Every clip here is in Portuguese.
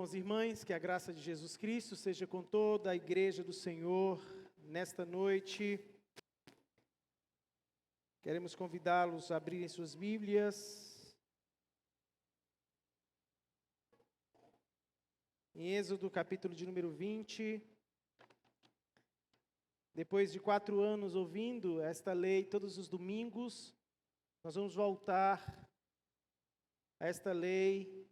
Irmãos e irmãs, que a graça de Jesus Cristo seja com toda a igreja do Senhor nesta noite. Queremos convidá-los a abrirem suas Bíblias em Êxodo, capítulo de número 20. Depois de 4 anos ouvindo esta lei todos os domingos, nós vamos voltar a esta lei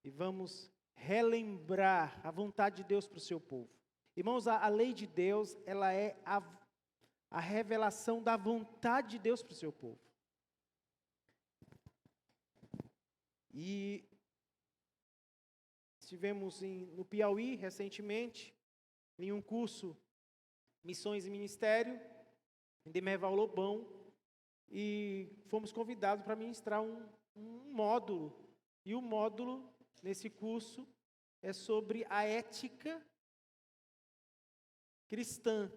e vamos relembrar a vontade de Deus para o seu povo. Irmãos, a lei de Deus, ela é a revelação da vontade de Deus para o seu povo. E estivemos no Piauí recentemente, em um curso Missões e Ministério, em Demerval Lobão, e fomos convidados para ministrar um módulo. E o módulo nesse curso é sobre a ética cristã.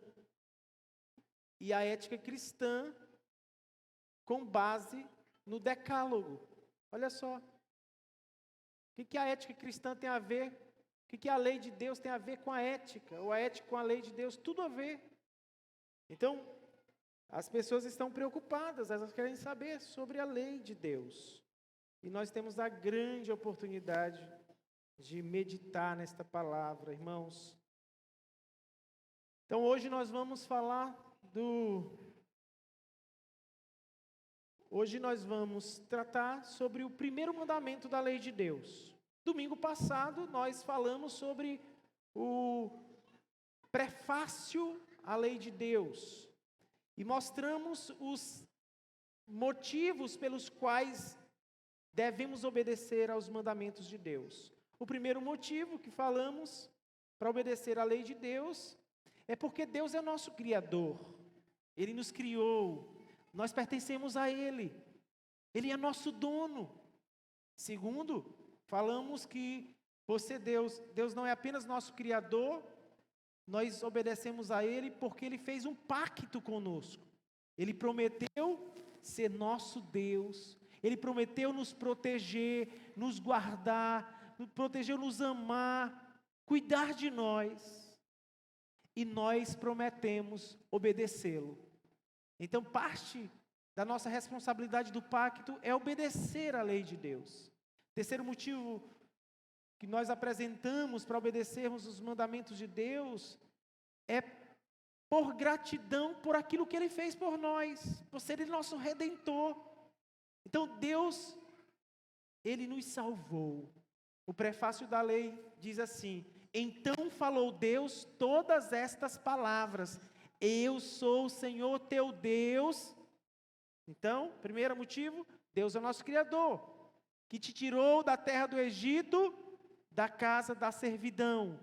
E a ética cristã com base no decálogo. Olha só. O que a ética cristã tem a ver? O que a lei de Deus tem a ver com a ética? Ou a ética com a lei de Deus? Tudo a ver. Então, as pessoas estão preocupadas, elas querem saber sobre a lei de Deus. E nós temos a grande oportunidade de meditar nesta palavra, irmãos. Então, hoje nós vamos falar Hoje nós vamos tratar sobre o primeiro mandamento da lei de Deus. Domingo passado, nós falamos sobre o prefácio à lei de Deus. E mostramos os motivos pelos quais devemos obedecer aos mandamentos de Deus. O primeiro motivo que falamos para obedecer à lei de Deus é porque Deus é nosso Criador. Ele nos criou, nós pertencemos a Ele. Ele é nosso dono. Segundo, falamos que Deus não é apenas nosso Criador, nós obedecemos a Ele porque Ele fez um pacto conosco. Ele prometeu ser nosso Deus. Ele prometeu nos proteger, nos guardar, protegeu, nos amar, cuidar de nós. E nós prometemos obedecê-lo. Então, parte da nossa responsabilidade do pacto é obedecer à lei de Deus. Terceiro motivo que nós apresentamos para obedecermos os mandamentos de Deus é por gratidão por aquilo que Ele fez por nós, por ser Ele nosso Redentor. Então Deus, Ele nos salvou. O prefácio da lei diz assim: então falou Deus todas estas palavras: eu sou o Senhor teu Deus. Então, primeiro motivo, Deus é o nosso Criador, que te tirou da terra do Egito, da casa da servidão.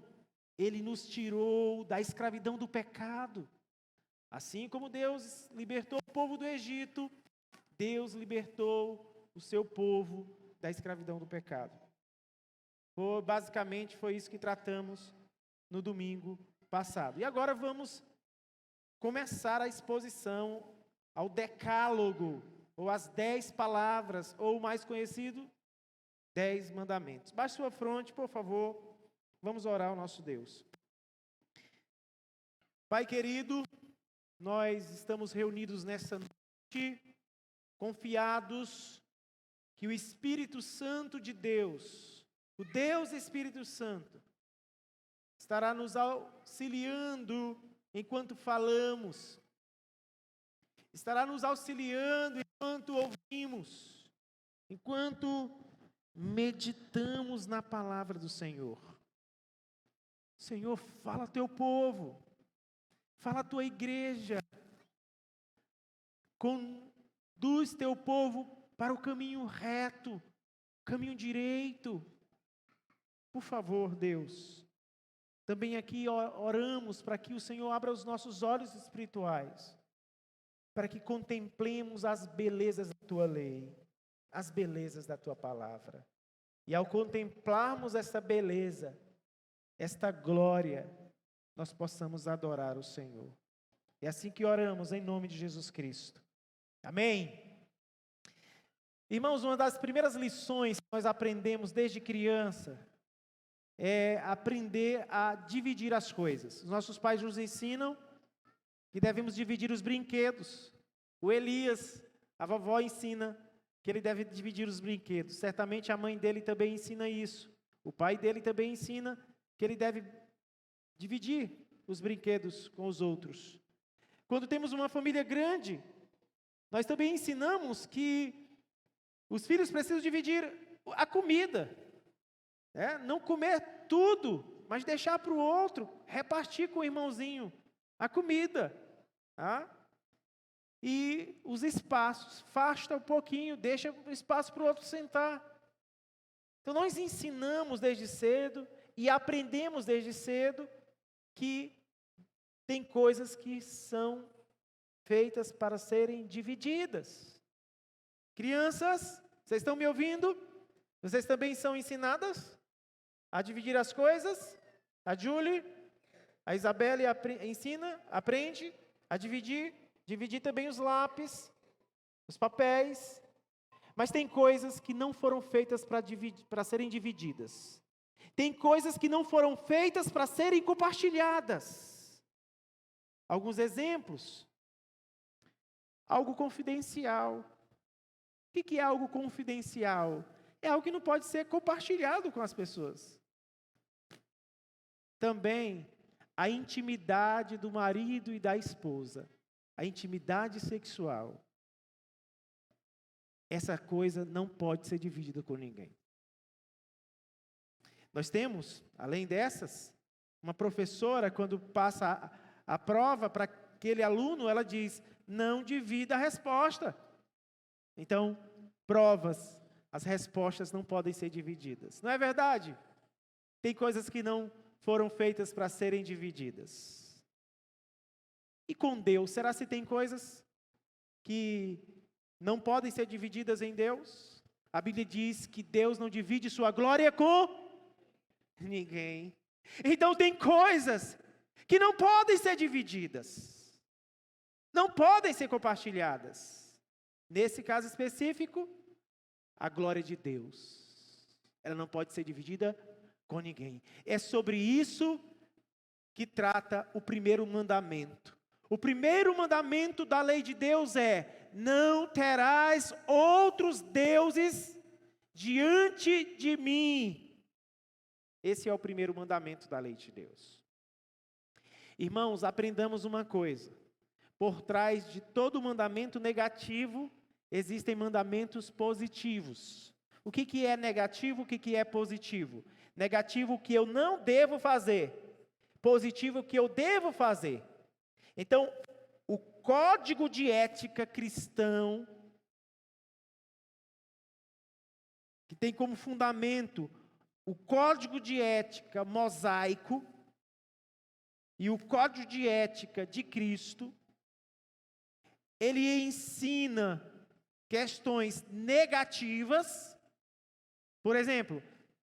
Ele nos tirou da escravidão do pecado. Assim como Deus libertou o povo do Egito, Deus libertou o seu povo da escravidão do pecado. Basicamente foi isso que tratamos no domingo passado. E agora vamos começar a exposição ao decálogo, ou às 10 palavras, ou o mais conhecido, 10 mandamentos. Baixe sua fronte, por favor, vamos orar ao nosso Deus. Pai querido, nós estamos reunidos nessa noite, confiados que o Espírito Santo de Deus, o Deus Espírito Santo, estará nos auxiliando enquanto falamos, estará nos auxiliando enquanto ouvimos, enquanto meditamos na palavra do Senhor. Senhor, fala ao teu povo, fala à tua igreja, conduz teu povo para o caminho reto, caminho direito. Por favor, Deus, também aqui oramos para que o Senhor abra os nossos olhos espirituais, para que contemplemos as belezas da tua lei, as belezas da tua palavra. E ao contemplarmos essa beleza, esta glória, nós possamos adorar o Senhor. É assim que oramos em nome de Jesus Cristo. Amém? Irmãos, uma das primeiras lições que nós aprendemos desde criança é aprender a dividir as coisas. Os nossos pais nos ensinam que devemos dividir os brinquedos. O Elias, a vovó ensina que ele deve dividir os brinquedos. Certamente a mãe dele também ensina isso. O pai dele também ensina que ele deve dividir os brinquedos com os outros. Quando temos uma família grande, nós também ensinamos que os filhos precisam dividir a comida. Não comer tudo, mas deixar para o outro, repartir com o irmãozinho a comida. Tá? E os espaços, afasta um pouquinho, deixa espaço para o outro sentar. Então nós ensinamos desde cedo e aprendemos desde cedo que tem coisas que são feitas para serem divididas. Crianças, vocês estão me ouvindo? Vocês também são ensinadas a dividir as coisas? A Julie, a Isabelle ensina, aprende a dividir também os lápis, os papéis. Mas tem coisas que não foram feitas para serem divididas. Tem coisas que não foram feitas para serem compartilhadas. Alguns exemplos. Algo confidencial. O que é algo confidencial? É algo que não pode ser compartilhado com as pessoas. Também a intimidade do marido e da esposa. A intimidade sexual. Essa coisa não pode ser dividida com ninguém. Nós temos, além dessas, uma professora, quando passa a prova para aquele aluno, ela diz, não divida a resposta. Então, provas, as respostas não podem ser divididas. Não é verdade? Tem coisas que não foram feitas para serem divididas. E com Deus, será se tem coisas que não podem ser divididas em Deus? A Bíblia diz que Deus não divide sua glória com ninguém. Então tem coisas que não podem ser divididas. Não podem ser compartilhadas. Nesse caso específico, a glória de Deus. Ela não pode ser dividida com ninguém. É sobre isso que trata o primeiro mandamento. O primeiro mandamento da lei de Deus é: não terás outros deuses diante de mim. Esse é o primeiro mandamento da lei de Deus. Irmãos, aprendamos uma coisa. Por trás de todo mandamento negativo, existem mandamentos positivos. O que é negativo, o que é positivo? Negativo, o que eu não devo fazer. Positivo, o que eu devo fazer. Então, o código de ética cristão, que tem como fundamento o código de ética mosaico e o código de ética de Cristo, ele ensina questões negativas. Por exemplo,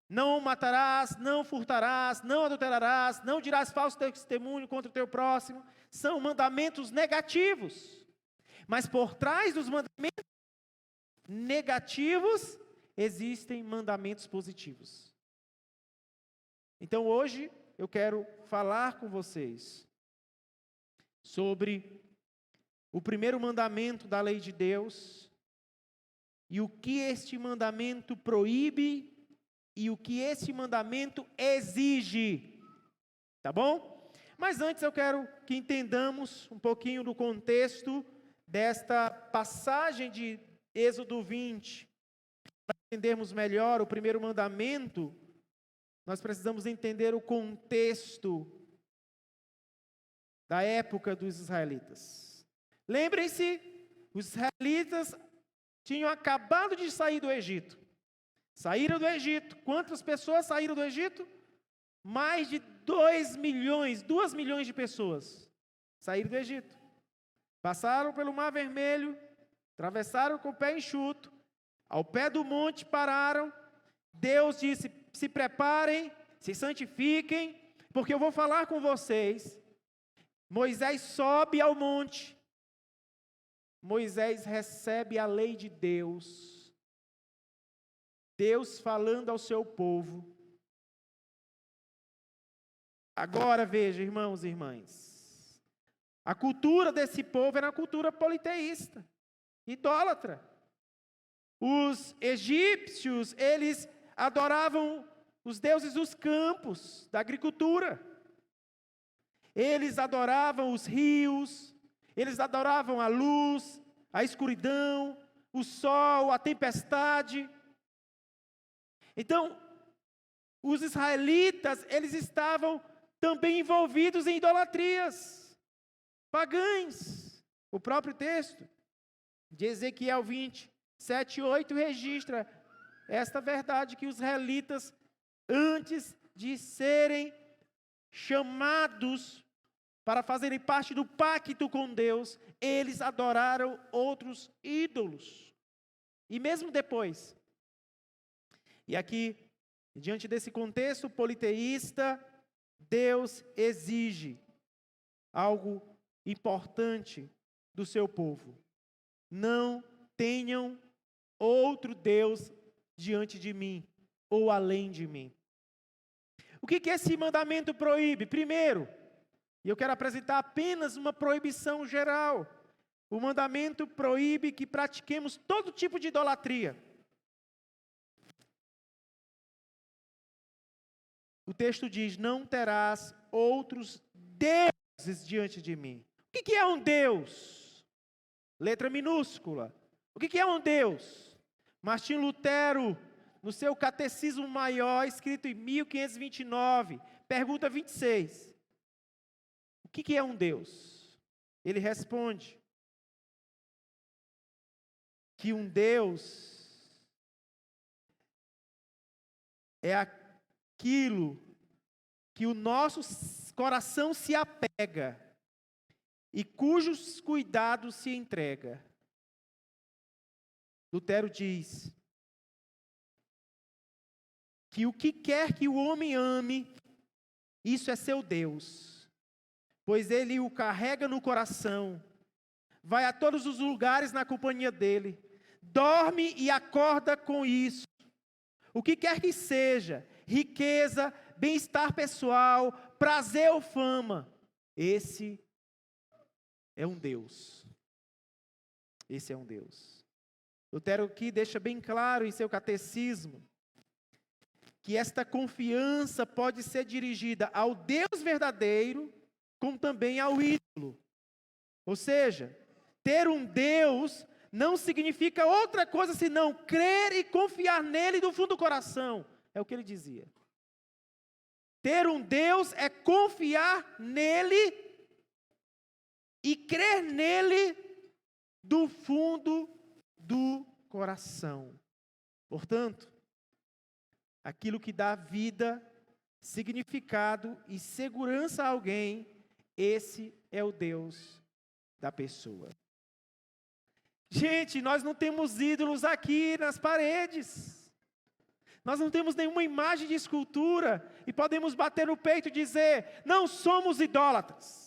não matarás, não furtarás, não adulterarás, não dirás falso testemunho contra o teu próximo. São mandamentos negativos. Mas por trás dos mandamentos negativos, existem mandamentos positivos. Então hoje eu quero falar com vocês sobre o primeiro mandamento da lei de Deus e o que este mandamento proíbe e o que este mandamento exige. Tá bom? Mas antes eu quero que entendamos um pouquinho do contexto desta passagem de Êxodo 20. Para entendermos melhor o primeiro mandamento, nós precisamos entender o contexto da época dos israelitas. Lembrem-se, os israelitas tinham acabado de sair do Egito. Saíram do Egito. Quantas pessoas saíram do Egito? Mais de 2 milhões de pessoas saíram do Egito. Passaram pelo Mar Vermelho, atravessaram com o pé enxuto, ao pé do monte pararam. Deus disse: se preparem, se santifiquem, porque eu vou falar com vocês. Moisés sobe ao monte. Moisés recebe a lei de Deus. Deus falando ao seu povo. Agora veja, irmãos e irmãs, a cultura desse povo era uma cultura politeísta, idólatra. Os egípcios, eles adoravam os deuses dos campos, da agricultura. Eles adoravam os rios, eles adoravam a luz, a escuridão, o sol, a tempestade. Então, os israelitas, eles estavam também envolvidos em idolatrias pagãs. O próprio texto de Ezequiel 20, 7 e 8 registra esta verdade, que os israelitas, antes de serem chamados para fazerem parte do pacto com Deus, eles adoraram outros ídolos. E mesmo depois, e aqui, diante desse contexto politeísta, Deus exige algo importante do seu povo: não tenham outro Deus diante de mim, ou além de mim. O que esse mandamento proíbe? Primeiro, e eu quero apresentar apenas uma proibição geral. O mandamento proíbe que pratiquemos todo tipo de idolatria. O texto diz: não terás outros deuses diante de mim. O que é um Deus? Letra minúscula. O que é um Deus? Martinho Lutero, no seu Catecismo Maior, escrito em 1529, pergunta 26. O que é um Deus? Ele responde que um Deus é aquilo que o nosso coração se apega e cujos cuidados se entrega. Lutero diz que o que quer que o homem ame, isso é seu Deus, pois ele o carrega no coração, vai a todos os lugares na companhia dele, dorme e acorda com isso. O que quer que seja, riqueza, bem-estar pessoal, prazer ou fama, esse é um Deus. Esse é um Deus. Lutero aqui deixa bem claro em seu catecismo que esta confiança pode ser dirigida ao Deus verdadeiro, como também ao ídolo. Ou seja, ter um Deus não significa outra coisa senão crer e confiar nele do fundo do coração. É o que ele dizia. Ter um Deus é confiar nele e crer nele do fundo do coração. Portanto, aquilo que dá vida, significado e segurança a alguém, esse é o Deus da pessoa. Gente, nós não temos ídolos aqui nas paredes. Nós não temos nenhuma imagem de escultura e podemos bater no peito e dizer: não somos idólatras.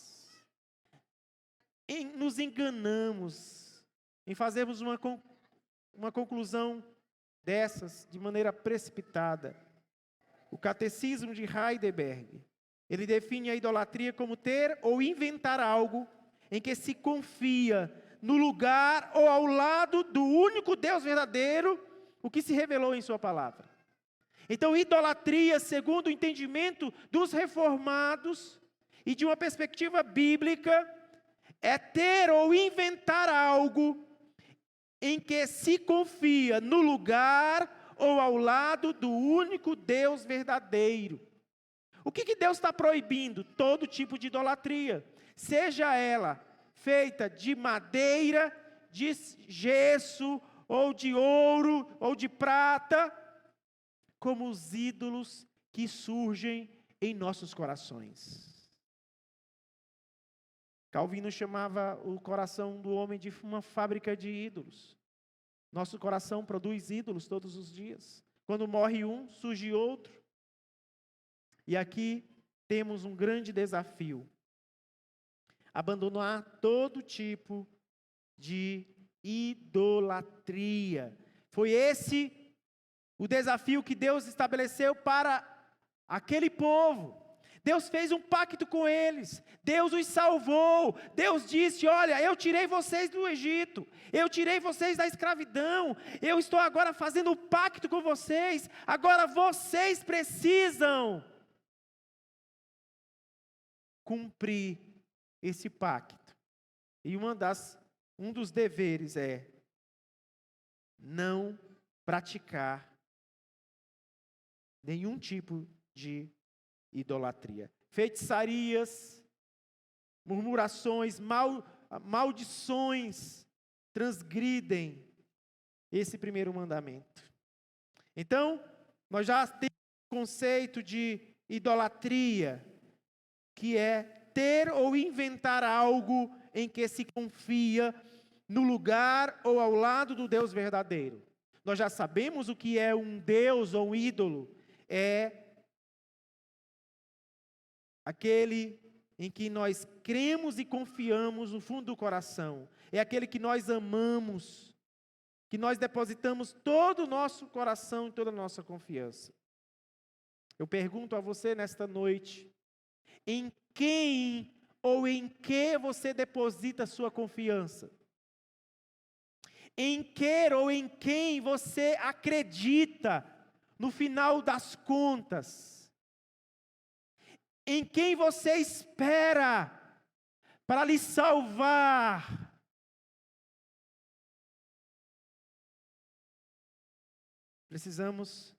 Nos enganamos em fazermos uma conclusão dessas de maneira precipitada. O Catecismo de Heidelberg, ele define a idolatria como ter ou inventar algo em que se confia no lugar ou ao lado do único Deus verdadeiro, o que se revelou em sua palavra. Então, idolatria, segundo o entendimento dos reformados e de uma perspectiva bíblica, é ter ou inventar algo em que se confia no lugar ou ao lado do único Deus verdadeiro. O que Deus está proibindo? Todo tipo de idolatria, seja ela feita de madeira, de gesso, ou de ouro, ou de prata, como os ídolos que surgem em nossos corações. Calvino chamava o coração do homem de uma fábrica de ídolos. Nosso coração produz ídolos todos os dias. Quando morre um, surge outro. E aqui temos um grande desafio: abandonar todo tipo de idolatria. Foi esse o desafio que Deus estabeleceu para aquele povo. Deus fez um pacto com eles, Deus os salvou, Deus disse, olha, eu tirei vocês do Egito, eu tirei vocês da escravidão, eu estou agora fazendo um pacto com vocês, agora vocês precisam cumprir esse pacto. E um dos deveres é não praticar nenhum tipo de idolatria. Feitiçarias, murmurações, maldições transgridem esse primeiro mandamento. Então, nós já temos o conceito de idolatria, que é ter ou inventar algo em que se confia no lugar ou ao lado do Deus verdadeiro. Nós já sabemos o que é um Deus ou um ídolo. É aquele em que nós cremos e confiamos no fundo do coração. É aquele que nós amamos, que nós depositamos todo o nosso coração e toda a nossa confiança. Eu pergunto a você nesta noite, em quem ou em que você deposita a sua confiança? Em que ou em quem você acredita no final das contas? Em quem você espera para lhe salvar? Precisamos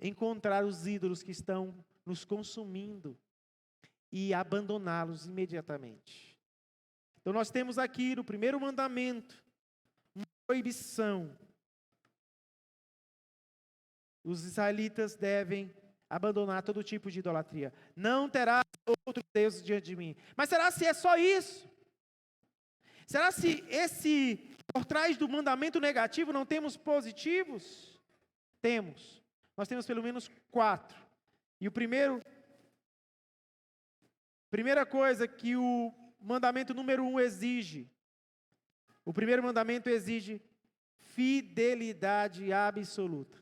encontrar os ídolos que estão nos consumindo e abandoná-los imediatamente. Então nós temos aqui no primeiro mandamento uma proibição. Os israelitas devem abandonar todo tipo de idolatria. Não terá outro Deus diante de mim. Mas será se é só isso? Será se por trás do mandamento negativo não temos positivos? Temos. Nós temos pelo menos 4. E primeira coisa que o mandamento número 1 exige. O primeiro mandamento exige fidelidade absoluta.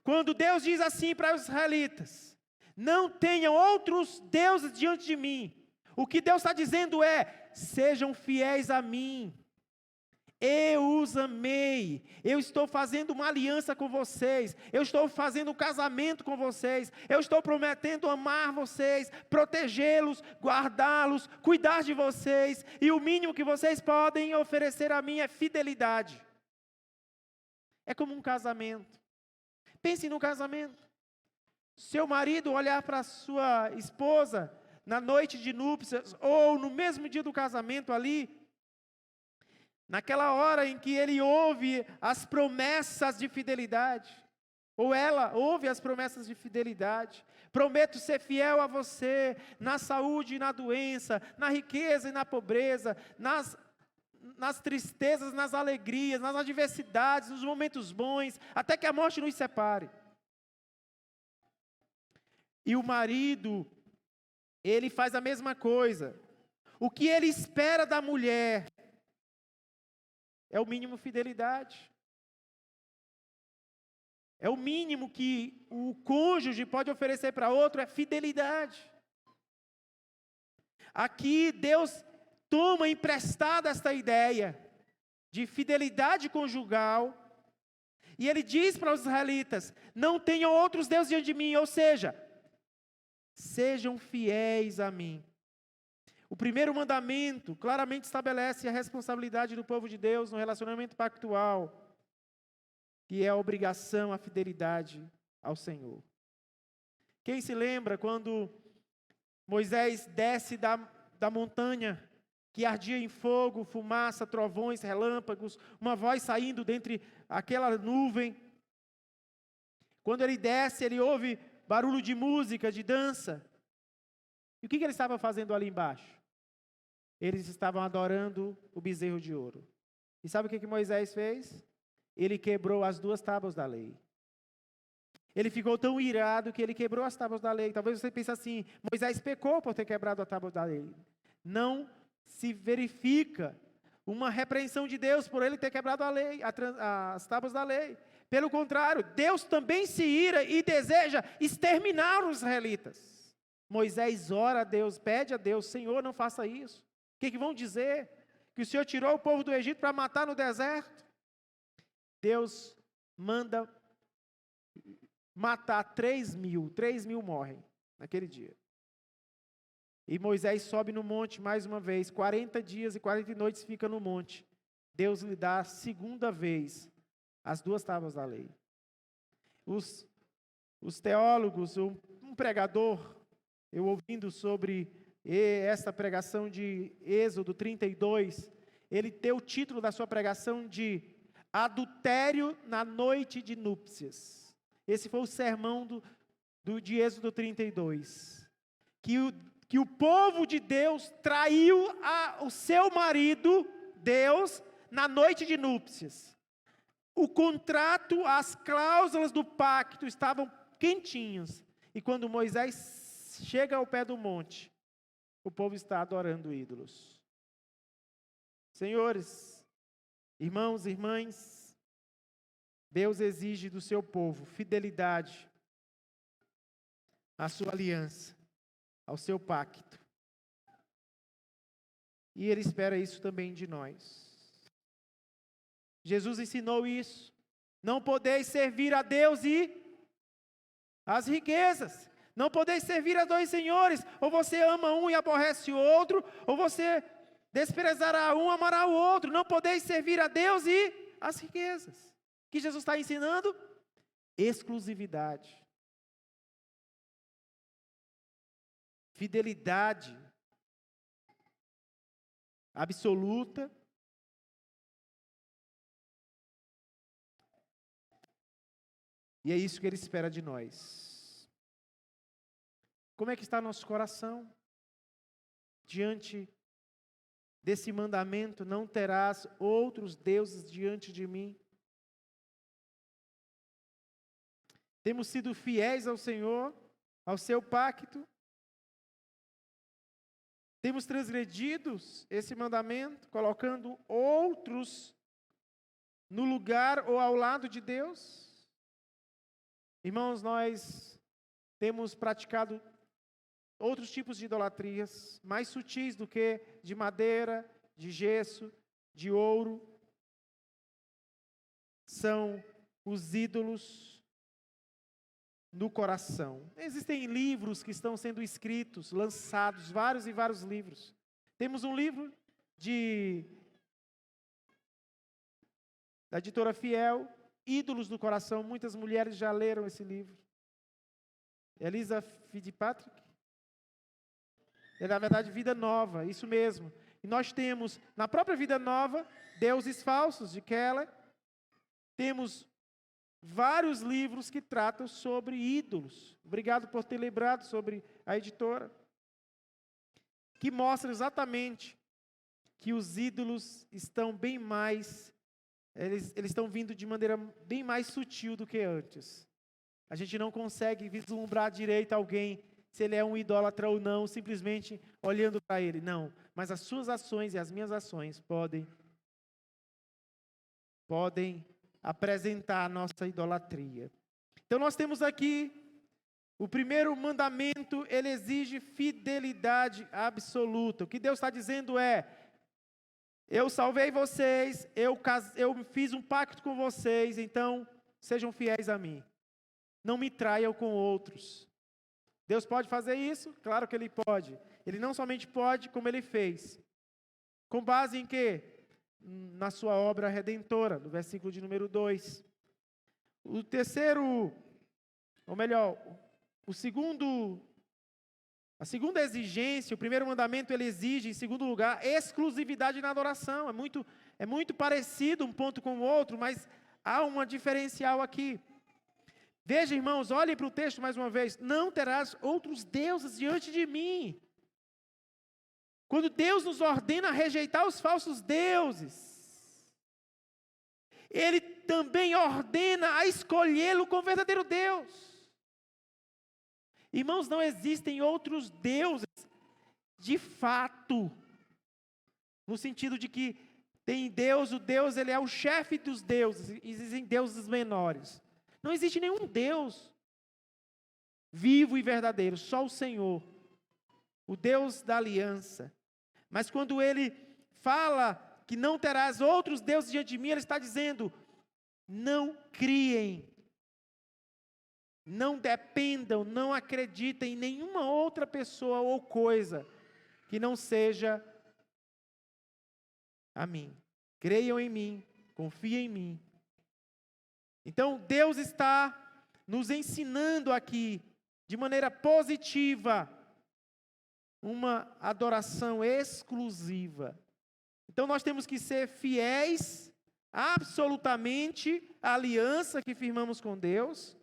Quando Deus diz assim para os israelitas, não tenham outros deuses diante de mim, o que Deus está dizendo é, sejam fiéis a mim, eu os amei, eu estou fazendo uma aliança com vocês, eu estou fazendo um casamento com vocês, eu estou prometendo amar vocês, protegê-los, guardá-los, cuidar de vocês, e o mínimo que vocês podem oferecer a mim é fidelidade. É como um casamento. Pense no casamento. Seu marido olhar para sua esposa na noite de núpcias ou no mesmo dia do casamento ali, naquela hora em que ele ouve as promessas de fidelidade, ou ela ouve as promessas de fidelidade, prometo ser fiel a você na saúde e na doença, na riqueza e na pobreza, nas tristezas, nas alegrias, nas adversidades, nos momentos bons, até que a morte nos separe. E o marido, ele faz a mesma coisa. O que ele espera da mulher é o mínimo fidelidade. É o mínimo que o cônjuge pode oferecer para outro, é fidelidade. Aqui Deus toma emprestada esta ideia de fidelidade conjugal, e ele diz para os israelitas, não tenham outros deuses diante de mim, ou seja, sejam fiéis a mim. O primeiro mandamento claramente estabelece a responsabilidade do povo de Deus no relacionamento pactual, que é a obrigação, a fidelidade ao Senhor. Quem se lembra quando Moisés desce da montanha, que ardia em fogo, fumaça, trovões, relâmpagos, uma voz saindo dentre aquela nuvem. Quando ele desce, ele ouve barulho de música, de dança. E o que ele estava fazendo ali embaixo? Eles estavam adorando o bezerro de ouro. E sabe o que Moisés fez? Ele quebrou as 2 tábuas da lei. Ele ficou tão irado que ele quebrou as tábuas da lei. Talvez você pense assim, Moisés pecou por ter quebrado a tábua da lei. Não se verifica uma repreensão de Deus por ele ter quebrado a lei, as tábuas da lei. Pelo contrário, Deus também se ira e deseja exterminar os israelitas. Moisés ora a Deus, pede a Deus: Senhor, não faça isso. O que vão dizer? Que o Senhor tirou o povo do Egito para matar no deserto? Deus manda matar 3.000. 3.000 morrem naquele dia. E Moisés sobe no monte mais uma vez. 40 dias e 40 noites fica no monte. Deus lhe dá a segunda vez as 2 tábuas da lei. Os teólogos, um pregador, eu ouvindo sobre essa pregação de Êxodo 32, ele deu o título da sua pregação de Adultério na Noite de Núpcias. Esse foi o sermão de Êxodo 32. Que o povo de Deus traiu o seu marido, Deus, na noite de núpcias. O contrato, as cláusulas do pacto estavam quentinhas. E quando Moisés chega ao pé do monte, o povo está adorando ídolos. Senhores, irmãos e irmãs, Deus exige do seu povo fidelidade à sua aliança, ao seu pacto. E Ele espera isso também de nós. Jesus ensinou isso. Não podeis servir a Deus e as riquezas. Não podeis servir a 2 senhores. Ou você ama um e aborrece o outro, ou você desprezará um e amará o outro. Não podeis servir a Deus e as riquezas. O que Jesus está ensinando? Exclusividade. Fidelidade absoluta. E é isso que Ele espera de nós. Como é que está nosso coração? Diante desse mandamento, não terás outros deuses diante de mim. Temos sido fiéis ao Senhor, ao seu pacto. Temos transgredido esse mandamento, colocando outros no lugar ou ao lado de Deus. Irmãos, nós temos praticado outros tipos de idolatrias, mais sutis do que de madeira, de gesso, de ouro. São os ídolos no coração. Existem livros que estão sendo escritos, lançados, vários e vários livros. Temos um livro da editora Fiel, Ídolos do Coração. Muitas mulheres já leram esse livro. Elisa Fitzpatrick. É, na verdade, Vida Nova, isso mesmo. E nós temos, na própria Vida Nova, Deuses Falsos, de Keller. Temos vários livros que tratam sobre ídolos. Obrigado por ter lembrado sobre a editora. Que mostra exatamente que os ídolos estão bem mais... Eles estão vindo de maneira bem mais sutil do que antes. A gente não consegue vislumbrar direito alguém, se ele é um idólatra ou não, simplesmente olhando para ele. Não, mas as suas ações e as minhas ações podem apresentar a nossa idolatria. Então nós temos aqui, o primeiro mandamento, ele exige fidelidade absoluta. O que Deus está dizendo é: eu salvei vocês, eu fiz um pacto com vocês, então sejam fiéis a mim. Não me traiam com outros. Deus pode fazer isso? Claro que Ele pode. Ele não somente pode, como Ele fez. Com base em quê? Na sua obra redentora, no versículo de número 2. O terceiro, ou melhor, a segunda exigência, o primeiro mandamento, ele exige, em segundo lugar, exclusividade na adoração. É muito parecido um ponto com o outro, mas há uma diferencial aqui. Veja, irmãos, olhem para o texto mais uma vez. Não terás outros deuses diante de mim. Quando Deus nos ordena rejeitar os falsos deuses, Ele também ordena a escolhê-lo como verdadeiro Deus. Irmãos, não existem outros deuses de fato, no sentido de que tem Deus, o Deus ele é o chefe dos deuses, existem deuses menores. Não existe nenhum Deus vivo e verdadeiro, só o Senhor. o Deus da aliança. Mas quando ele fala que não terás outros deuses diante de mim, ele está dizendo: não criem, não dependam, não acreditem em nenhuma outra pessoa ou coisa que não seja a mim. Creiam em mim, confiem em mim. Então, Deus está nos ensinando aqui, de maneira positiva, uma adoração exclusiva. Então, nós temos que ser fiéis, absolutamente, à aliança que firmamos com Deus.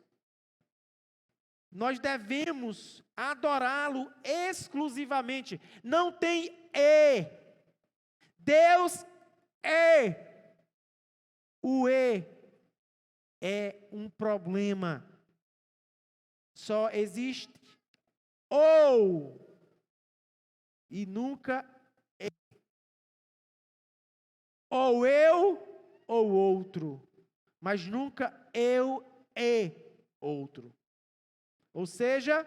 Nós devemos adorá-lo exclusivamente. Não tem e. Deus é. O e é um problema. Só existe ou e nunca é. Ou eu ou outro, mas nunca eu e outro. Ou seja,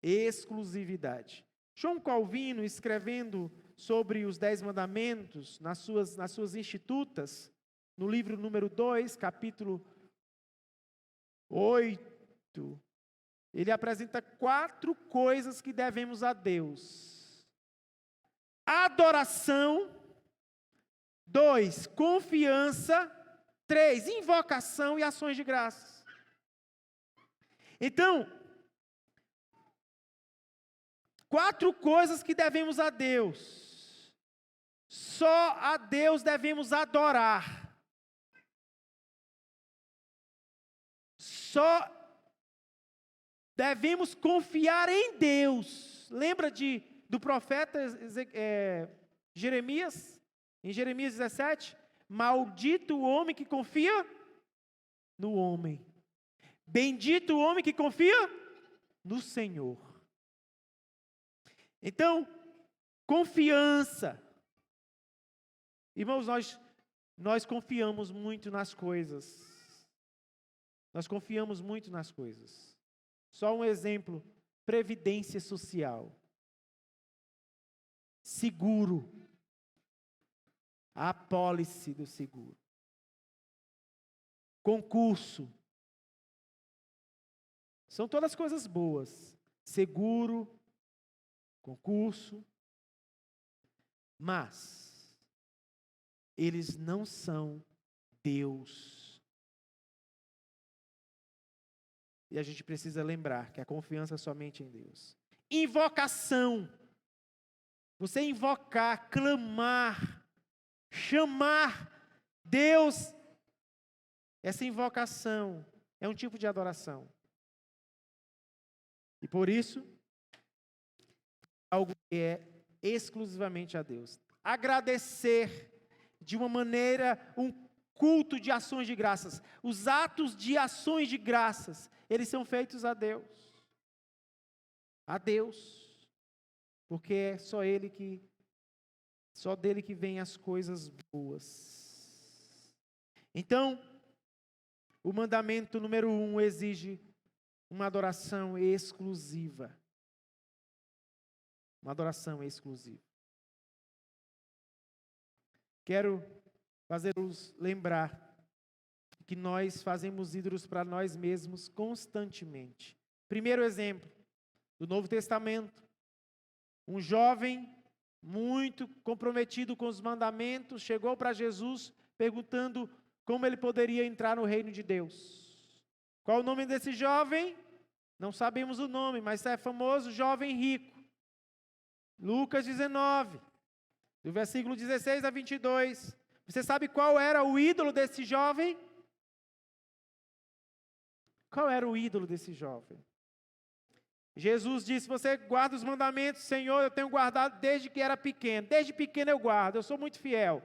exclusividade. João Calvino, escrevendo sobre os 10 mandamentos nas suas institutas, no livro número 2, capítulo 8, ele apresenta 4 coisas que devemos a Deus: adoração, 2, confiança, 3, invocação e ações de graças. Então, 4 coisas que devemos a Deus. Só a Deus devemos adorar. Só devemos confiar em Deus. Lembra do profeta Jeremias? Em Jeremias 17? Maldito o homem que confia no homem. Bendito o homem que confia no Senhor. Então, confiança. Irmãos, nós confiamos muito nas coisas. Nós confiamos muito nas coisas. Só um exemplo: previdência social. Seguro. A apólice do seguro. Concurso. São todas coisas boas. Seguro, concurso. Mas eles não são Deus. E a gente precisa lembrar que a confiança é somente em Deus. Invocação. Você invocar, clamar, chamar Deus. Essa invocação é um tipo de adoração. E por isso, algo que é exclusivamente a Deus. Agradecer de uma maneira, um culto de ações de graças. Os atos de ações de graças, eles são feitos a Deus. A Deus. Porque é só dele que vêm as coisas boas. Então, o mandamento número 1 exige uma adoração exclusiva. Uma adoração exclusiva. Quero fazê-los lembrar que nós fazemos ídolos para nós mesmos constantemente. Primeiro exemplo, do Novo Testamento. Um jovem muito comprometido com os mandamentos chegou para Jesus perguntando como ele poderia entrar no reino de Deus. Qual o nome desse jovem? Não sabemos o nome, mas é famoso, jovem rico. Lucas 19, do versículo 16 a 22. Você sabe qual era o ídolo desse jovem? Qual era o ídolo desse jovem? Jesus disse: você guarda os mandamentos, Senhor, eu tenho guardado desde que era pequeno. Desde pequeno eu guardo, eu sou muito fiel.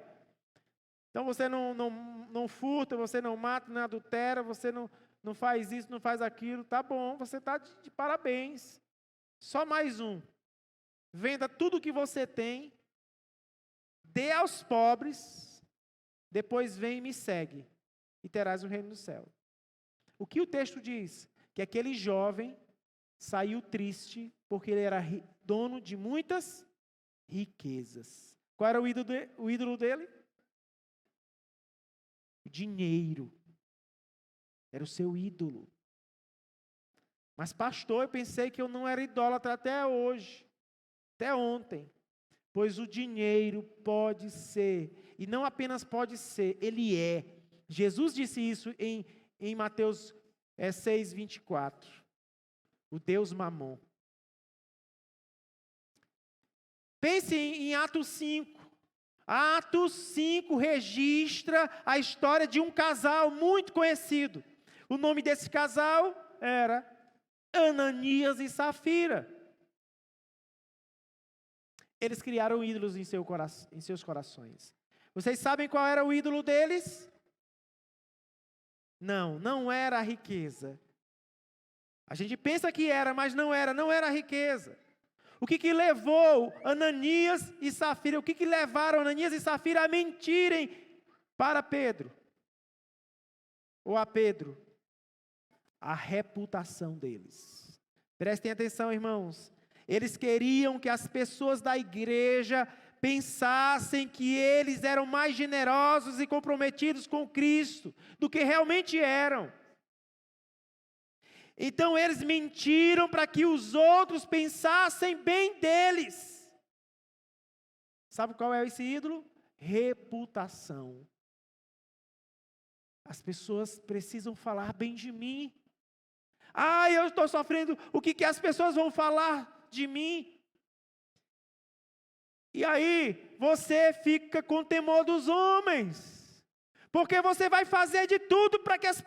Então você não furta, você não mata, não adultera, você não faz isso, não faz aquilo. Tá bom, você está de parabéns. Só mais um. Venda tudo o que você tem, dê aos pobres, depois vem e me segue, e terás o reino do céu. O que o texto diz? Que aquele jovem saiu triste porque ele era dono de muitas riquezas. Qual era o ídolo dele? O dinheiro. Era o seu ídolo. Mas pastor, eu pensei que eu não era idólatra até hoje, até ontem. Pois o dinheiro pode ser, e não apenas pode ser, ele é. Jesus disse isso em Mateus 6:24. O Deus Mamon. Pense em Atos 5. Atos 5 registra a história de um casal muito conhecido. O nome desse casal era Ananias e Safira. Eles criaram ídolos em seus corações. Vocês sabem qual era o ídolo deles? Não era a riqueza. A gente pensa que era, mas não era a riqueza. O que levou Ananias e Safira, o que levaram Ananias e Safira a mentirem para Pedro? Ou a Pedro? A reputação deles. Prestem atenção, irmãos. Eles queriam que as pessoas da igreja pensassem que eles eram mais generosos e comprometidos com Cristo do que realmente eram. Então eles mentiram para que os outros pensassem bem deles. Sabe qual é esse ídolo? Reputação. As pessoas precisam falar bem de mim. Eu estou sofrendo, o que as pessoas vão falar de mim? E aí, você fica com temor dos homens, porque você vai fazer de tudo para que as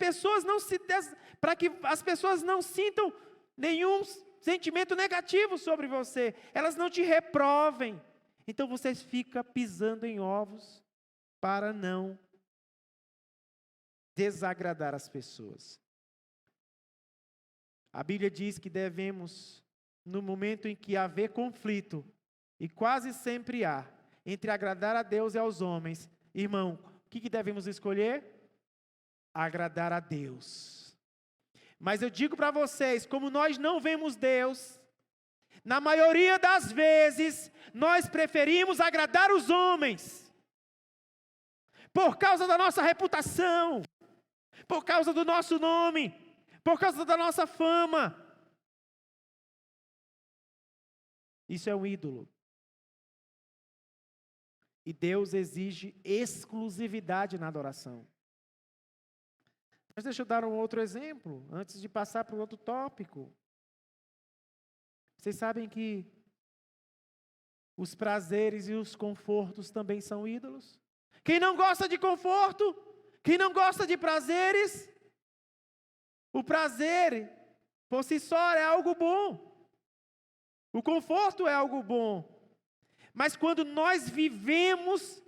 pessoas não sintam nenhum sentimento negativo sobre você, elas não te reprovem. Então você fica pisando em ovos para não desagradar as pessoas. A Bíblia diz que devemos, no momento em que haver conflito, e quase sempre há, entre agradar a Deus e aos homens, irmão, o que devemos escolher? Agradar a Deus. Mas eu digo para vocês, como nós não vemos Deus, na maioria das vezes, nós preferimos agradar os homens, por causa da nossa reputação, por causa do nosso nome, por causa da nossa fama. Isso é um ídolo. E Deus exige exclusividade na adoração. Mas deixa eu dar um outro exemplo, antes de passar para o outro tópico. Vocês sabem que os prazeres e os confortos também são ídolos? Quem não gosta de conforto, quem não gosta de prazeres, o prazer por si só é algo bom. O conforto é algo bom. Mas quando nós vivemos,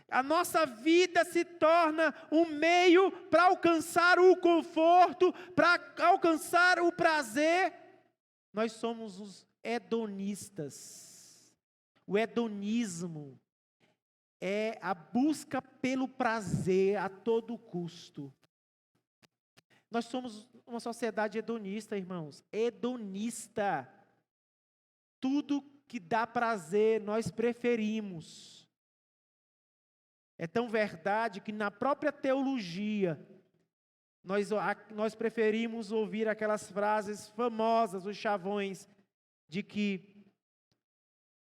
a nossa vida se torna um meio para alcançar o conforto, para alcançar o prazer. Nós somos os hedonistas. O hedonismo é a busca pelo prazer a todo custo. Nós somos uma sociedade hedonista, irmãos. Hedonista. Tudo que dá prazer, nós preferimos. É tão verdade que na própria teologia, nós preferimos ouvir aquelas frases famosas, os chavões, de que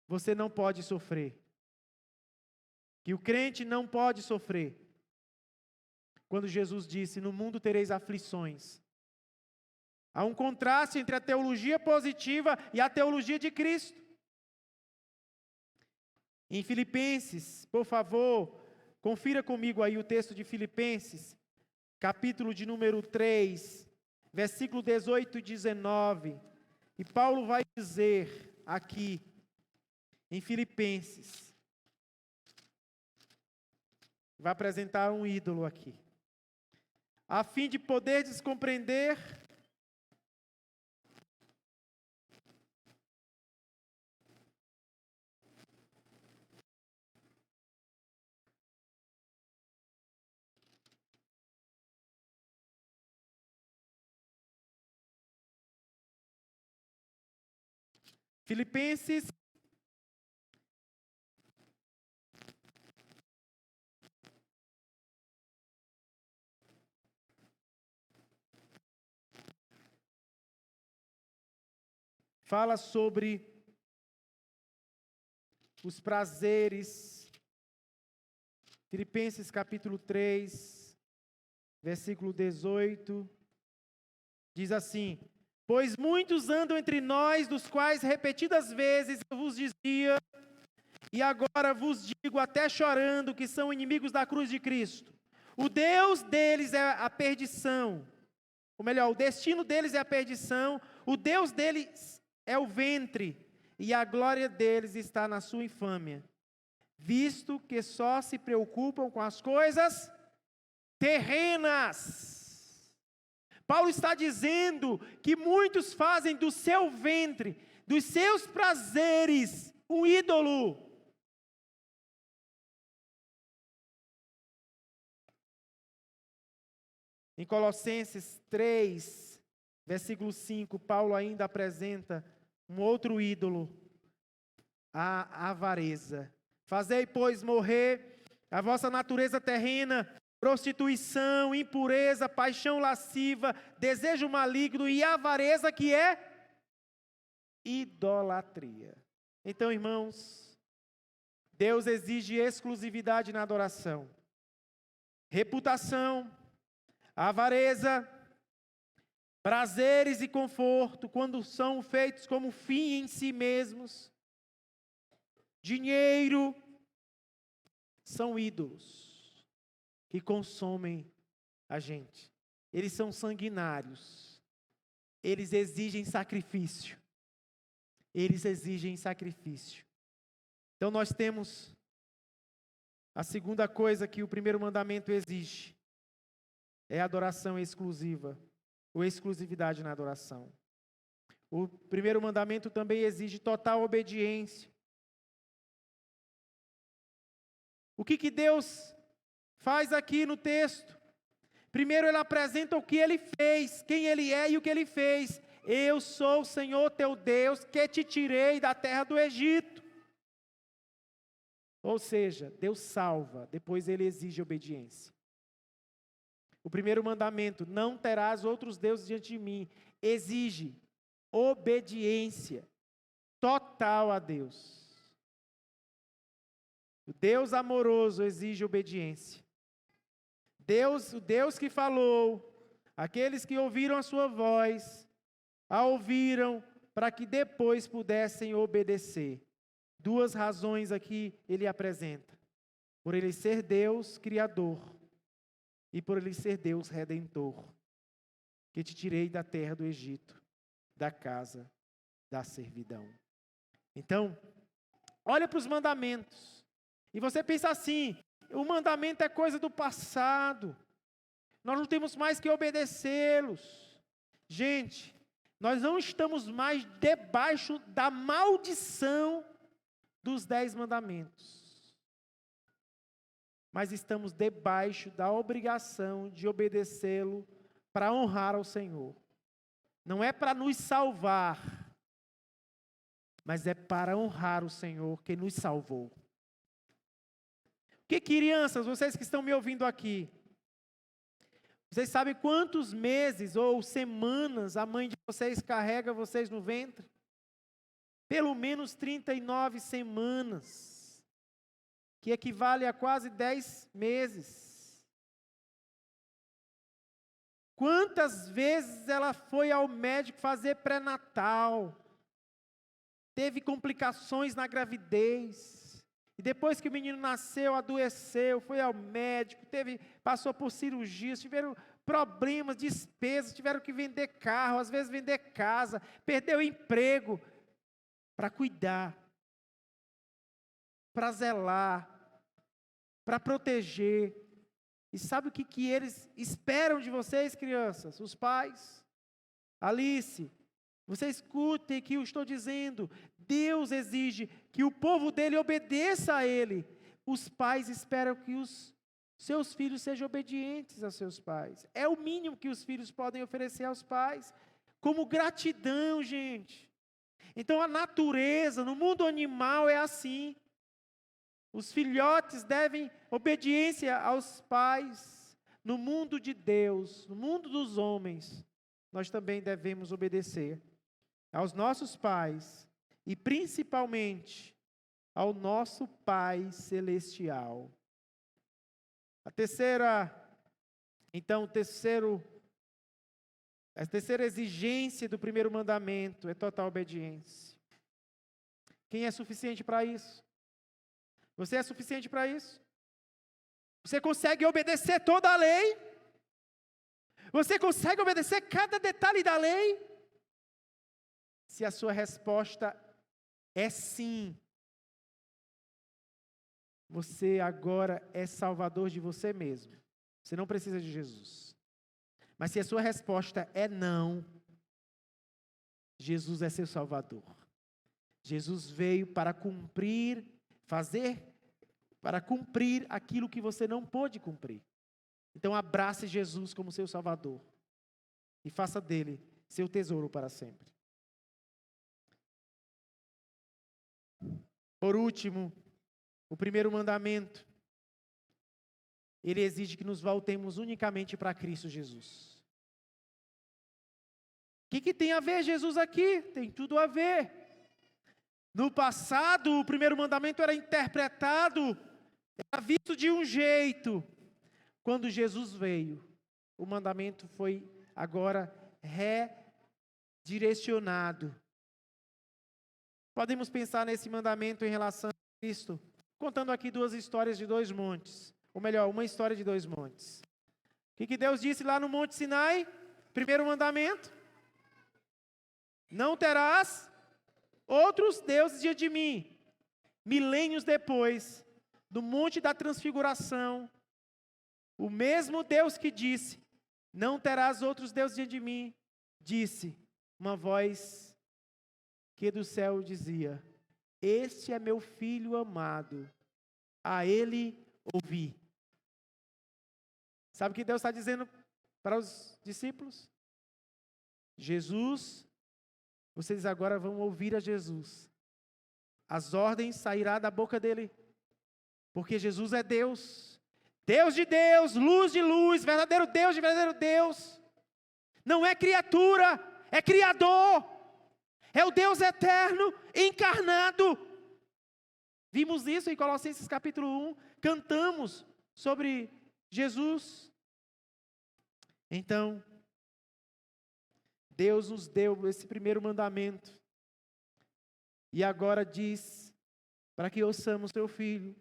você não pode sofrer. Que o crente não pode sofrer. Quando Jesus disse, no mundo tereis aflições. Há um contraste entre a teologia positiva e a teologia de Cristo. Em Filipenses, por favor, confira comigo aí o texto de Filipenses, capítulo de número 3, versículo 18 e 19. E Paulo vai dizer aqui, em Filipenses, vai apresentar um ídolo aqui. A fim de poderdes compreender Filipenses fala sobre os prazeres. Filipenses capítulo 3, versículo 18, diz assim: pois muitos andam entre nós, dos quais repetidas vezes eu vos dizia, e agora vos digo até chorando, que são inimigos da cruz de Cristo. O Deus deles é a perdição, ou melhor, o destino deles é a perdição, o Deus deles é o ventre, e a glória deles está na sua infâmia, visto que só se preocupam com as coisas terrenas. Paulo está dizendo que muitos fazem do seu ventre, dos seus prazeres, um ídolo. Em Colossenses 3, versículo 5, Paulo ainda apresenta um outro ídolo, a avareza. Fazei, pois, morrer a vossa natureza terrena, prostituição, impureza, paixão lasciva, desejo maligno e avareza, que é idolatria. Então, irmãos, Deus exige exclusividade na adoração. Reputação, avareza, prazeres e conforto, quando são feitos como fim em si mesmos, dinheiro, são ídolos que consomem a gente. Eles são sanguinários. Eles exigem sacrifício. Eles exigem sacrifício. Então nós temos a segunda coisa que o primeiro mandamento exige, é a adoração exclusiva, ou exclusividade na adoração. O primeiro mandamento também exige total obediência. O que Deus faz aqui no texto? Primeiro ele apresenta o que ele fez, quem ele é e o que ele fez. Eu sou o Senhor teu Deus, que te tirei da terra do Egito. Ou seja, Deus salva, depois ele exige obediência. O primeiro mandamento, não terás outros deuses diante de mim, exige obediência total a Deus. O Deus amoroso exige obediência. O Deus que falou, aqueles que ouviram a sua voz, a ouviram para que depois pudessem obedecer. Duas razões aqui ele apresenta: por ele ser Deus criador e por ele ser Deus redentor, que te tirei da terra do Egito, da casa da servidão. Então, olha para os mandamentos, e você pensa assim: o mandamento é coisa do passado, nós não temos mais que obedecê-los. Gente, nós não estamos mais debaixo da maldição dos 10 mandamentos, mas estamos debaixo da obrigação de obedecê-lo para honrar ao Senhor. Não é para nos salvar, mas é para honrar o Senhor que nos salvou. Que crianças, vocês que estão me ouvindo aqui, vocês sabem quantos meses ou semanas a mãe de vocês carrega vocês no ventre? Pelo menos 39 semanas, que equivale a quase 10 meses. Quantas vezes ela foi ao médico fazer pré-natal, teve complicações na gravidez, e depois que o menino nasceu, adoeceu, foi ao médico, passou por cirurgias, tiveram problemas, despesas, tiveram que vender carro, às vezes vender casa, perdeu o emprego, para cuidar, para zelar, para proteger. E sabe o que eles esperam de vocês, crianças? Os pais. Alice, você escutem o que eu estou dizendo. Deus exige que o povo dele obedeça a ele. Os pais esperam que os seus filhos sejam obedientes aos seus pais. É o mínimo que os filhos podem oferecer aos pais, como gratidão, gente. Então a natureza, no mundo animal é assim. Os filhotes devem obediência aos pais. No mundo de Deus, no mundo dos homens, nós também devemos obedecer aos nossos pais e principalmente ao nosso Pai Celestial. A terceira exigência do primeiro mandamento é total obediência. Quem é suficiente para isso? Você é suficiente para isso? Você consegue obedecer toda a lei? Você consegue obedecer cada detalhe da lei? Se a sua resposta é sim, você agora é salvador de você mesmo. Você não precisa de Jesus. Mas se a sua resposta é não, Jesus é seu salvador. Jesus veio para cumprir aquilo que você não pôde cumprir. Então abrace Jesus como seu salvador e faça dele seu tesouro para sempre. Por último, o primeiro mandamento, ele exige que nos voltemos unicamente para Cristo Jesus. O que tem a ver Jesus aqui? Tem tudo a ver. No passado, o primeiro mandamento era interpretado, era visto de um jeito. Quando Jesus veio, o mandamento foi agora redirecionado. Podemos pensar nesse mandamento em relação a Cristo, contando aqui duas histórias de dois montes. Ou melhor, uma história de dois montes. O que Deus disse lá no Monte Sinai? Primeiro mandamento. Não terás outros deuses diante de mim. Milênios depois, no Monte da Transfiguração, o mesmo Deus que disse, não terás outros deuses diante de mim, disse, uma voz que do céu dizia, este é meu filho amado, a ele ouvi. Sabe o que Deus está dizendo para os discípulos? Vocês agora vão ouvir a Jesus. As ordens sairão da boca dele. Porque Jesus é Deus. Deus de Deus, luz de luz, verdadeiro Deus de verdadeiro Deus. Não é criatura, é Criador. É o Deus eterno, encarnado. Vimos isso em Colossenses capítulo 1. Cantamos sobre Jesus. Então, Deus nos deu esse primeiro mandamento. E agora diz, para que ouçamos seu Filho.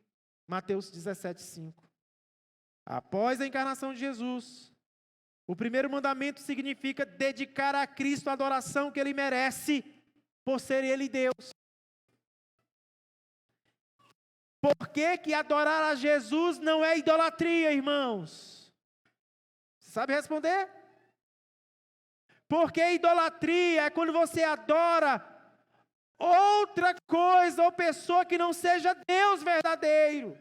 Mateus 17:5. Após a encarnação de Jesus, o primeiro mandamento significa dedicar a Cristo a adoração que Ele merece, por ser Ele Deus. Por que adorar a Jesus não é idolatria, irmãos? Você sabe responder? Porque idolatria é quando você adora outra coisa ou pessoa que não seja Deus verdadeiro.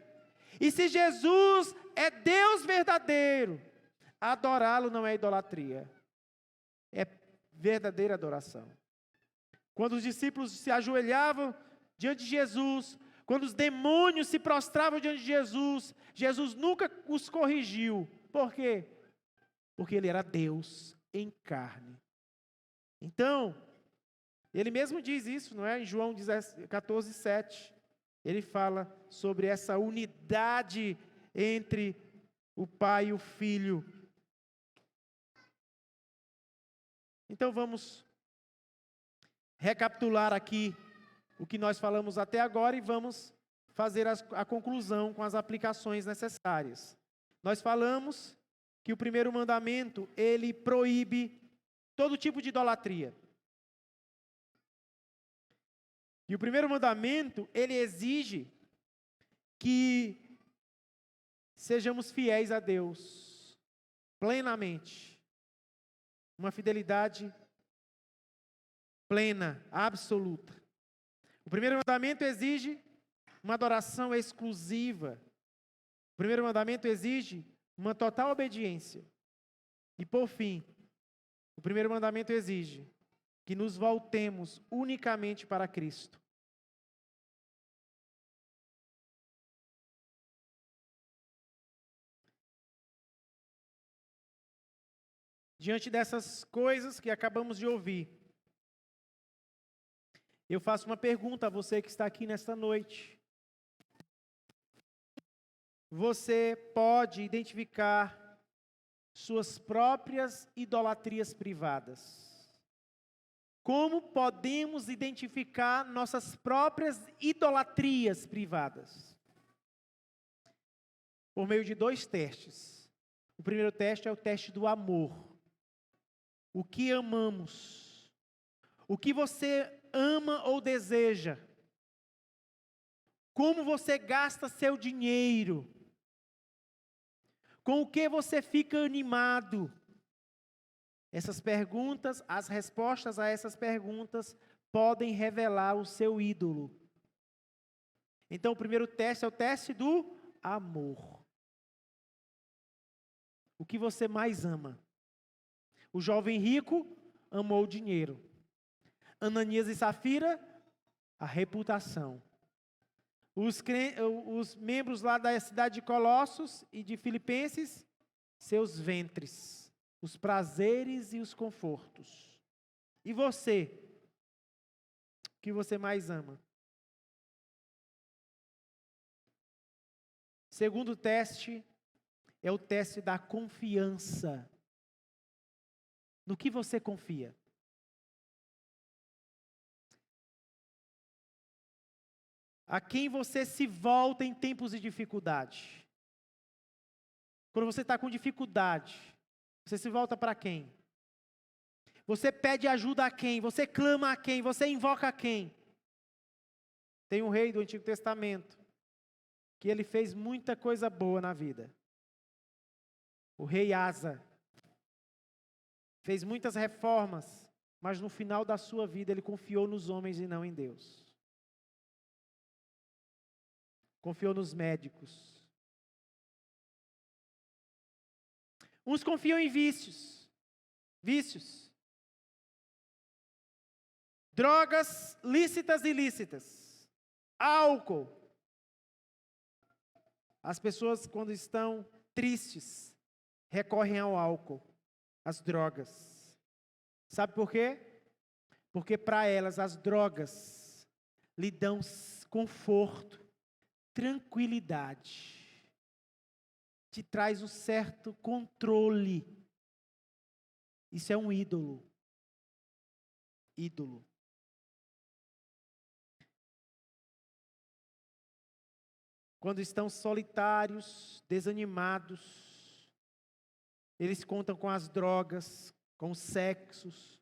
E se Jesus é Deus verdadeiro, adorá-lo não é idolatria, é verdadeira adoração. Quando os discípulos se ajoelhavam diante de Jesus, quando os demônios se prostravam diante de Jesus, Jesus nunca os corrigiu. Por quê? Porque Ele era Deus em carne. Então, Ele mesmo diz isso, não é? Em João 14:7. Ele fala sobre essa unidade entre o Pai e o Filho. Então vamos recapitular aqui o que nós falamos até agora e vamos fazer a conclusão com as aplicações necessárias. Nós falamos que o primeiro mandamento, ele proíbe todo tipo de idolatria. E o primeiro mandamento, ele exige que sejamos fiéis a Deus, plenamente. Uma fidelidade plena, absoluta. O primeiro mandamento exige uma adoração exclusiva. O primeiro mandamento exige uma total obediência. E por fim, o primeiro mandamento exige que nos voltemos unicamente para Cristo. Diante dessas coisas que acabamos de ouvir, eu faço uma pergunta a você que está aqui nesta noite. Você pode identificar suas próprias idolatrias privadas? Como podemos identificar nossas próprias idolatrias privadas? Por meio de 2 testes. O primeiro teste é o teste do amor. O que amamos? O que você ama ou deseja? Como você gasta seu dinheiro? Com o que você fica animado? Essas perguntas, as respostas a essas perguntas podem revelar o seu ídolo. Então, o primeiro teste é o teste do amor. O que você mais ama? O jovem rico amou o dinheiro. Ananias e Safira, a reputação. Os membros lá da cidade de Colossos e de Filipenses, seus ventres, os prazeres e os confortos. E você? O que você mais ama? Segundo teste é o teste da confiança. No que você confia? A quem você se volta em tempos de dificuldade? Quando você está com dificuldade, você se volta para quem? Você pede ajuda a quem? Você clama a quem? Você invoca a quem? Tem um rei do Antigo Testamento, que ele fez muita coisa boa na vida. O rei Asa. Fez muitas reformas, mas no final da sua vida ele confiou nos homens e não em Deus. Confiou nos médicos. Uns confiam em vícios. Drogas lícitas e ilícitas. Álcool. As pessoas, quando estão tristes, recorrem ao álcool, às drogas. Sabe por quê? Porque para elas as drogas lhe dão conforto, tranquilidade. Te traz um certo controle. Isso é um ídolo. Ídolo. Quando estão solitários, desanimados, eles contam com as drogas, com os sexos,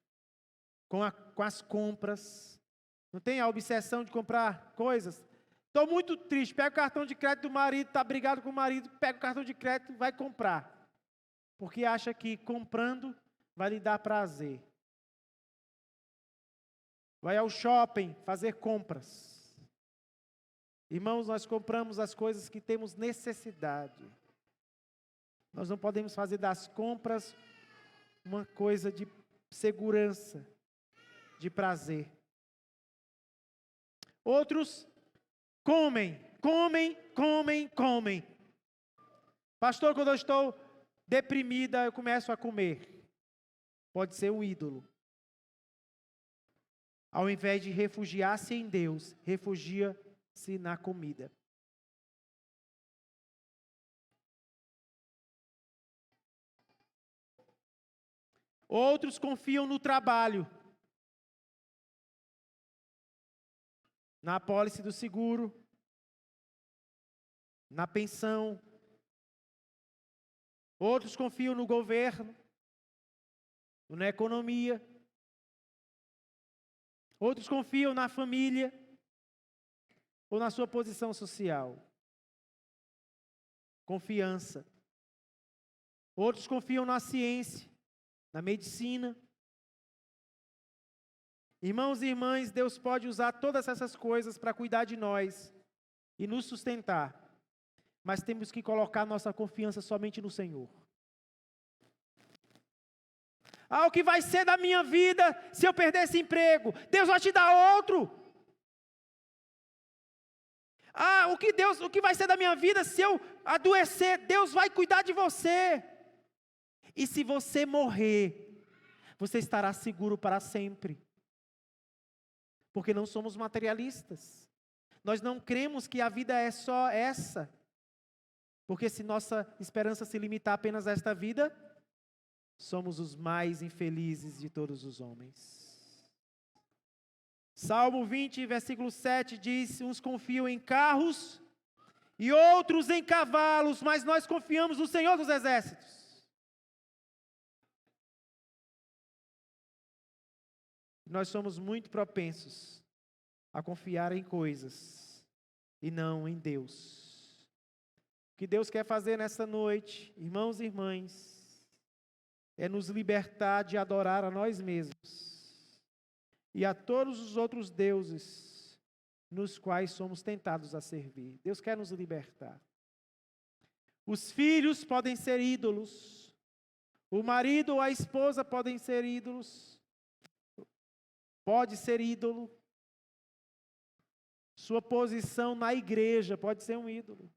com as compras. Não tem a obsessão de comprar coisas? Estou muito triste, pega o cartão de crédito do marido, está brigado com o marido, pega o cartão de crédito e vai comprar. Porque acha que comprando vai lhe dar prazer. Vai ao shopping fazer compras. Irmãos, nós compramos as coisas que temos necessidade. Nós não podemos fazer das compras uma coisa de segurança, de prazer. Outros comem. Pastor, quando eu estou deprimida, eu começo a comer. Pode ser um ídolo. Ao invés de refugiar-se em Deus, refugia-se na comida. Outros confiam no trabalho, na apólice do seguro, na pensão. Outros confiam no governo, na economia. Outros confiam na família ou na sua posição social. Confiança. Outros confiam na ciência, na medicina. Irmãos e irmãs, Deus pode usar todas essas coisas para cuidar de nós e nos sustentar. Mas temos que colocar nossa confiança somente no Senhor. O que vai ser da minha vida se eu perder esse emprego? Deus vai te dar outro. O que vai ser da minha vida se eu adoecer? Deus vai cuidar de você. E se você morrer, você estará seguro para sempre. Porque não somos materialistas. Nós não cremos que a vida é só essa. Porque se nossa esperança se limitar apenas a esta vida, somos os mais infelizes de todos os homens. Salmo 20, versículo 7 diz: uns confiam em carros e outros em cavalos, mas nós confiamos no Senhor dos Exércitos. Nós somos muito propensos a confiar em coisas e não em Deus. O que Deus quer fazer nessa noite, irmãos e irmãs, é nos libertar de adorar a nós mesmos e a todos os outros deuses nos quais somos tentados a servir. Deus quer nos libertar. Os filhos podem ser ídolos, o marido ou a esposa podem ser ídolos, pode ser ídolo, sua posição na igreja pode ser um ídolo.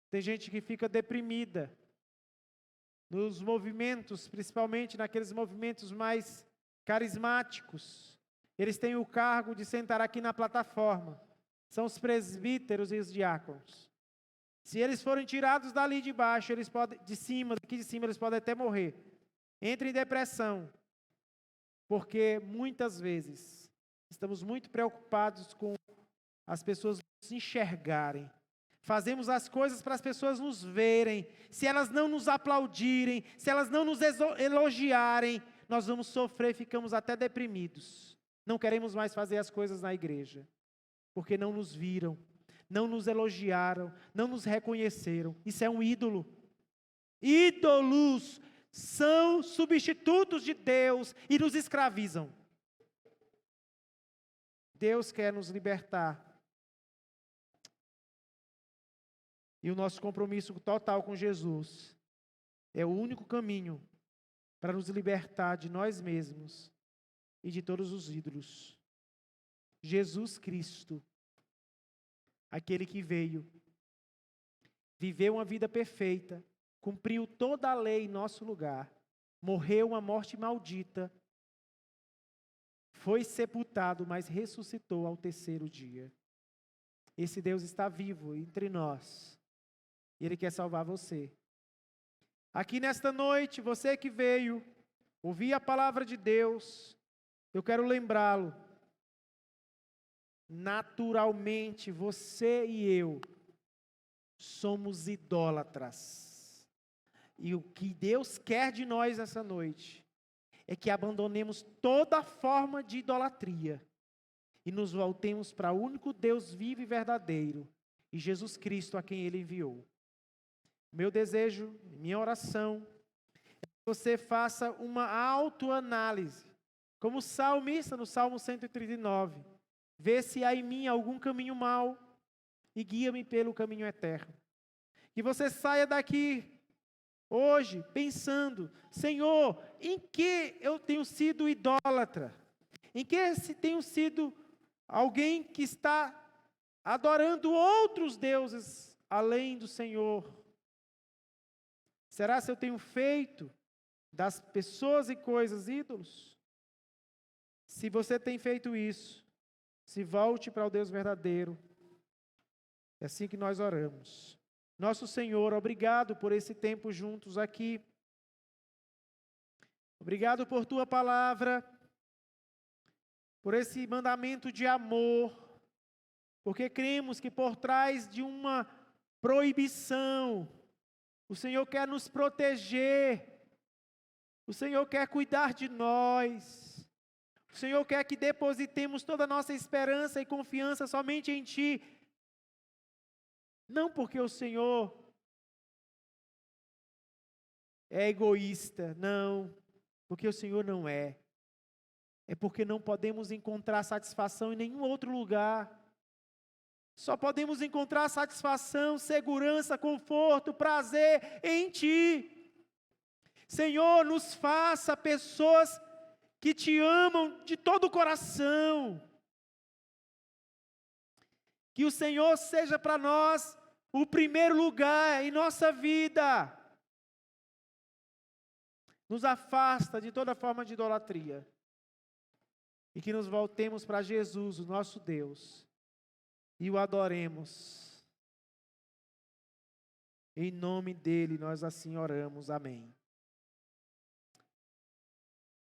Tem gente que fica deprimida nos movimentos, principalmente naqueles movimentos mais carismáticos. Eles têm o cargo de sentar aqui na plataforma. São os presbíteros e os diáconos. Se eles forem tirados dali de baixo, eles podem, daqui de cima, eles podem até morrer. Entrem em depressão. Porque muitas vezes estamos muito preocupados com as pessoas nos enxergarem. Fazemos as coisas para as pessoas nos verem. Se elas não nos aplaudirem, se elas não nos elogiarem, nós vamos sofrer, ficamos até deprimidos. Não queremos mais fazer as coisas na igreja, porque não nos viram, não nos elogiaram, não nos reconheceram. Isso é um ídolo. Ídolos são substitutos de Deus e nos escravizam. Deus quer nos libertar. E o nosso compromisso total com Jesus é o único caminho para nos libertar de nós mesmos e de todos os ídolos. Jesus Cristo, aquele que veio, viveu uma vida perfeita, cumpriu toda a lei em nosso lugar, morreu uma morte maldita, foi sepultado, mas ressuscitou ao terceiro dia. Esse Deus está vivo entre nós. E Ele quer salvar você. Aqui nesta noite, você que veio ouvir a palavra de Deus, eu quero lembrá-lo. Naturalmente, você e eu somos idólatras. E o que Deus quer de nós essa noite é que abandonemos toda forma de idolatria e nos voltemos para o único Deus vivo e verdadeiro, e Jesus Cristo a quem Ele enviou. Meu desejo, minha oração, é que você faça uma autoanálise, como o salmista no Salmo 139. Vê se há em mim algum caminho mau e guia-me pelo caminho eterno. Que você saia daqui hoje pensando: Senhor, em que eu tenho sido idólatra? Em que tenho sido alguém que está adorando outros deuses além do Senhor? Será se eu tenho feito das pessoas e coisas ídolos? Se você tem feito isso, se volte para o Deus verdadeiro. É assim que nós oramos. Nosso Senhor, obrigado por esse tempo juntos aqui. Obrigado por Tua palavra, por esse mandamento de amor, porque cremos que por trás de uma proibição, o Senhor quer nos proteger, o Senhor quer cuidar de nós, o Senhor quer que depositemos toda a nossa esperança e confiança somente em Ti. Não porque o Senhor é egoísta, não, porque o Senhor não é. É porque não podemos encontrar satisfação em nenhum outro lugar. Só podemos encontrar satisfação, segurança, conforto, prazer em Ti. Senhor, nos faça pessoas que te amam de todo o coração. Que o Senhor seja para nós o primeiro lugar em nossa vida. Nos afasta de toda forma de idolatria. E que nos voltemos para Jesus, o nosso Deus, e o adoremos. Em nome dele nós assim oramos. Amém.